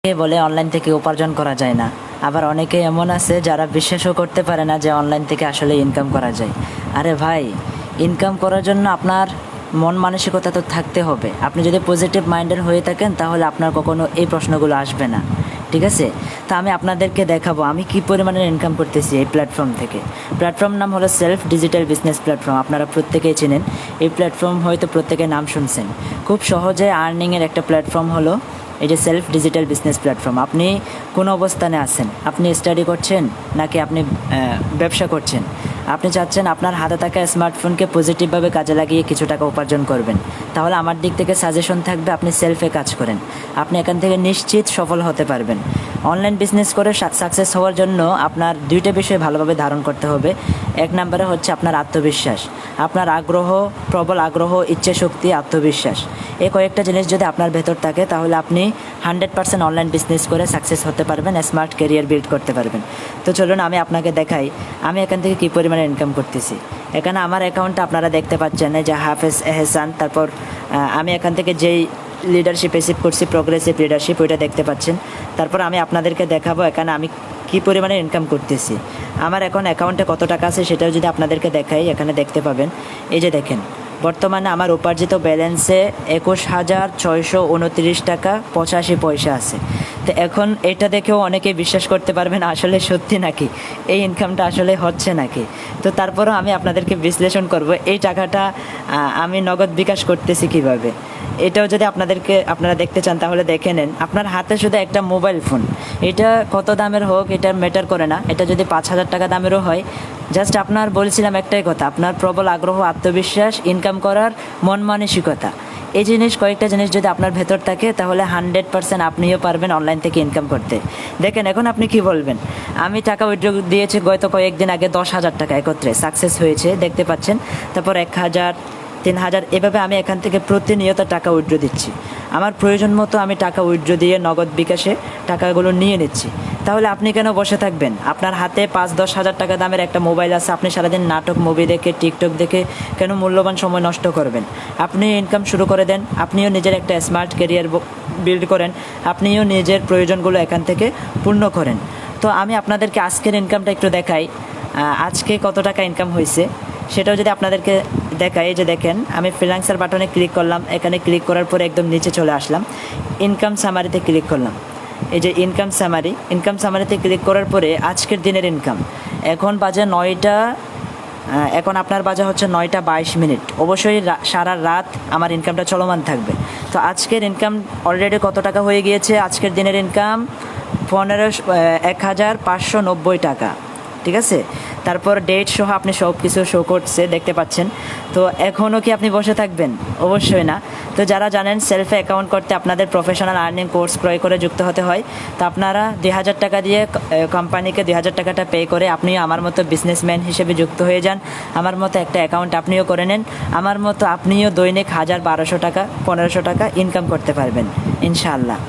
অনেকেই বলে অনলাইন থেকে উপার্জন করা যায় না, আবার অনেকে এমন আছে যারা বিশ্বাসও করতে পারে না যে অনলাইন থেকে আসলে ইনকাম করা যায়। আরে ভাই, ইনকাম করার জন্য আপনার মন মানসিকতা তো থাকতে হবে। আপনি যদি পজিটিভ মাইন্ডের হয়ে থাকেন তাহলে আপনার কখনো এই প্রশ্নগুলো আসবে না, ঠিক আছে? তো আমি আপনাদেরকে দেখাবো আমি কি পরিমাণে ইনকাম করতেছি এই প্ল্যাটফর্ম থেকে। প্ল্যাটফর্ম নাম হলো সেলফ ডিজিটাল বিজনেস প্ল্যাটফর্ম। আপনারা প্রত্যেকেই চেনেন এই প্ল্যাটফর্ম, হয়তো প্রত্যেকে নাম শুনছেন। খুব সহজে আর্নিংয়ের একটা প্ল্যাটফর্ম হলো এই যে সেলফ ডিজিটাল বিজনেস প্ল্যাটফর্ম। আপনি কোন অবস্থানে আছেন? আপনি স্টাডি করছেন নাকি আপনি ব্যবসা করছেন? আপনি চাচ্ছেন আপনার হাতে থাকা স্মার্টফোনকে পজিটিভভাবে কাজে লাগিয়ে কিছু টাকা উপার্জন করবেন, তাহলে আমার দিক থেকে সাজেশন থাকবে আপনি সেলফে কাজ করেন। আপনি এখান থেকে নিশ্চিত সফল হতে পারবেন। অনলাইন বিজনেস করে সাকসেস হওয়ার জন্য আপনার দুইটা বিষয় ভালোভাবে ধারণ করতে হবে। এক নম্বরে হচ্ছে আপনার আত্মবিশ্বাস, আপনার আগ্রহ, প্রবল আগ্রহ, ইচ্ছে শক্তি, আত্মবিশ্বাস। এই কয়েকটা জিনিস যদি আপনার ভেতর থাকে তাহলে আপনি 100% অনলাইন বিজনেস করে সাকসেস হতে পারবেন, স্মার্ট ক্যারিয়ার বিল্ড করতে পারবেন। তো চলুন আমি আপনাকে দেখাই আমি এখান থেকে কী পরিমাণে ইনকাম করতেছি। এখানে আমার অ্যাকাউন্টটা আপনারা দেখতে পাচ্ছেন, এই যে হাফেজ এহসান। তারপর আমি এখান থেকে যেই লিডারশিপ রিসিভ করছি, প্রোগ্রেসিভ লিডারশিপ, ওইটা দেখতে পাচ্ছেন। তারপর আমি আপনাদেরকে দেখাবো এখানে আমি কী পরিমাণে ইনকাম করতেছি। আমার এখন অ্যাকাউন্টে কত টাকা আছে সেটাও যদি আপনাদেরকে দেখাই, এখানে দেখতে পাবেন। এই যে দেখেন, বর্তমানে আমার উপার্জিত ব্যালেন্সে 21,629 টাকা 85 পয়সা আছে। তো এখন এটা দেখেও অনেকেই বিশ্বাস করতে পারবেন আসলে সত্যি নাকি এই ইনকামটা আসলে হচ্ছে নাকি। তো তারপরেও আমি আপনাদেরকে বিশ্লেষণ করব এই টাকাটা আমি নগদ বিকাশ করতেছি কিভাবে। এটাও যদি আপনারা দেখতে চান তাহলে দেখে নেন। আপনার হাতে শুধু একটা মোবাইল ফোন, এটা কত দামের হোক এটা ম্যাটার করে না। এটা যদি 5,000 টাকা দামেরও হয়, জাস্ট আপনার বলছিলাম একটাই কথা, আপনার প্রবল আগ্রহ, আত্মবিশ্বাস, ইনকাম করার মন মানসিকতা, এই কয়েকটা জিনিস যদি আপনার ভেতর থাকে তাহলে 100% আপনিও পারবেন অনলাইন থেকে ইনকাম করতে। দেখেন এখন আপনি কি বলবেন, আমি টাকা উইথড্র দিয়েছি গত কয়েকদিন আগে 10,000 টাকা একত্রে সাকসেস হয়েছে, দেখতে পাচ্ছেন। তারপর 1,000, 3,000, এভাবে আমি এখান থেকে প্রতিনিয়ত টাকা উইথড্র দিচ্ছি। আমার প্রয়োজন মতো আমি টাকা উইথড্র দিয়ে নগদ বিকাশে টাকাগুলো নিয়ে নিচ্ছি। তাহলে আপনি কেন বসে থাকবেন? আপনার হাতে 5-10 হাজার টাকা দামের একটা মোবাইল আছে, আপনি সারাদিন নাটক, মুভি দেখে, টিকটক দেখে কেন মূল্যবান সময় নষ্ট করবেন? আপনি ইনকাম শুরু করে দেন, আপনিও নিজের একটা স্মার্ট ক্যারিয়ার বিল্ড করেন, আপনিও নিজের প্রয়োজনগুলো এখান থেকে পূর্ণ করেন। তো আমি আপনাদেরকে আজকের ইনকামটা একটু দেখাই, আজকে কত টাকা ইনকাম হয়েছে সেটাও যদি আপনাদেরকে দেখাই। এই যে দেখেন, আমি ফ্রিল্যান্সার বাটনে ক্লিক করলাম, এখানে ক্লিক করার পরে একদম নিচে চলে আসলাম, ইনকাম সামারিতে ক্লিক করলাম। এই যে ইনকাম সামারিতে ক্লিক করার পরে আজকের দিনের ইনকাম এখন বাজে 9টা, এখন আপনার বাজে হচ্ছে 9:22। অবশ্যই সারা রাত আমার ইনকামটা চলমান থাকবে। তো আজকের ইনকাম অলরেডি কত টাকা হয়ে গিয়েছে? আজকের দিনের ইনকাম 1,590 টাকা, ঠিক আছে। তারপর ডেট সহ আপনি সব কিছু শো করছে, দেখতে পাচ্ছেন। তো এখনও কি আপনি বসে থাকবেন? অবশ্যই না। তো যারা জানেন সেলফে অ্যাকাউন্ট করতে আপনাদের প্রফেশনাল আর্নিং কোর্স ক্রয় করে যুক্ত হতে হয়, তো আপনারা 2,000 টাকা দিয়ে কোম্পানিকে 2,000 টাকাটা পে করে আপনিও আমার মতো বিজনেসম্যান হিসেবে যুক্ত হয়ে যান। আমার মতো একটা অ্যাকাউন্ট আপনিও করে নেন, আমার মতো আপনিও দৈনিক 1,000, 1,200 টাকা, 1,500 টাকা ইনকাম করতে পারবেন ইনশাআল্লাহ।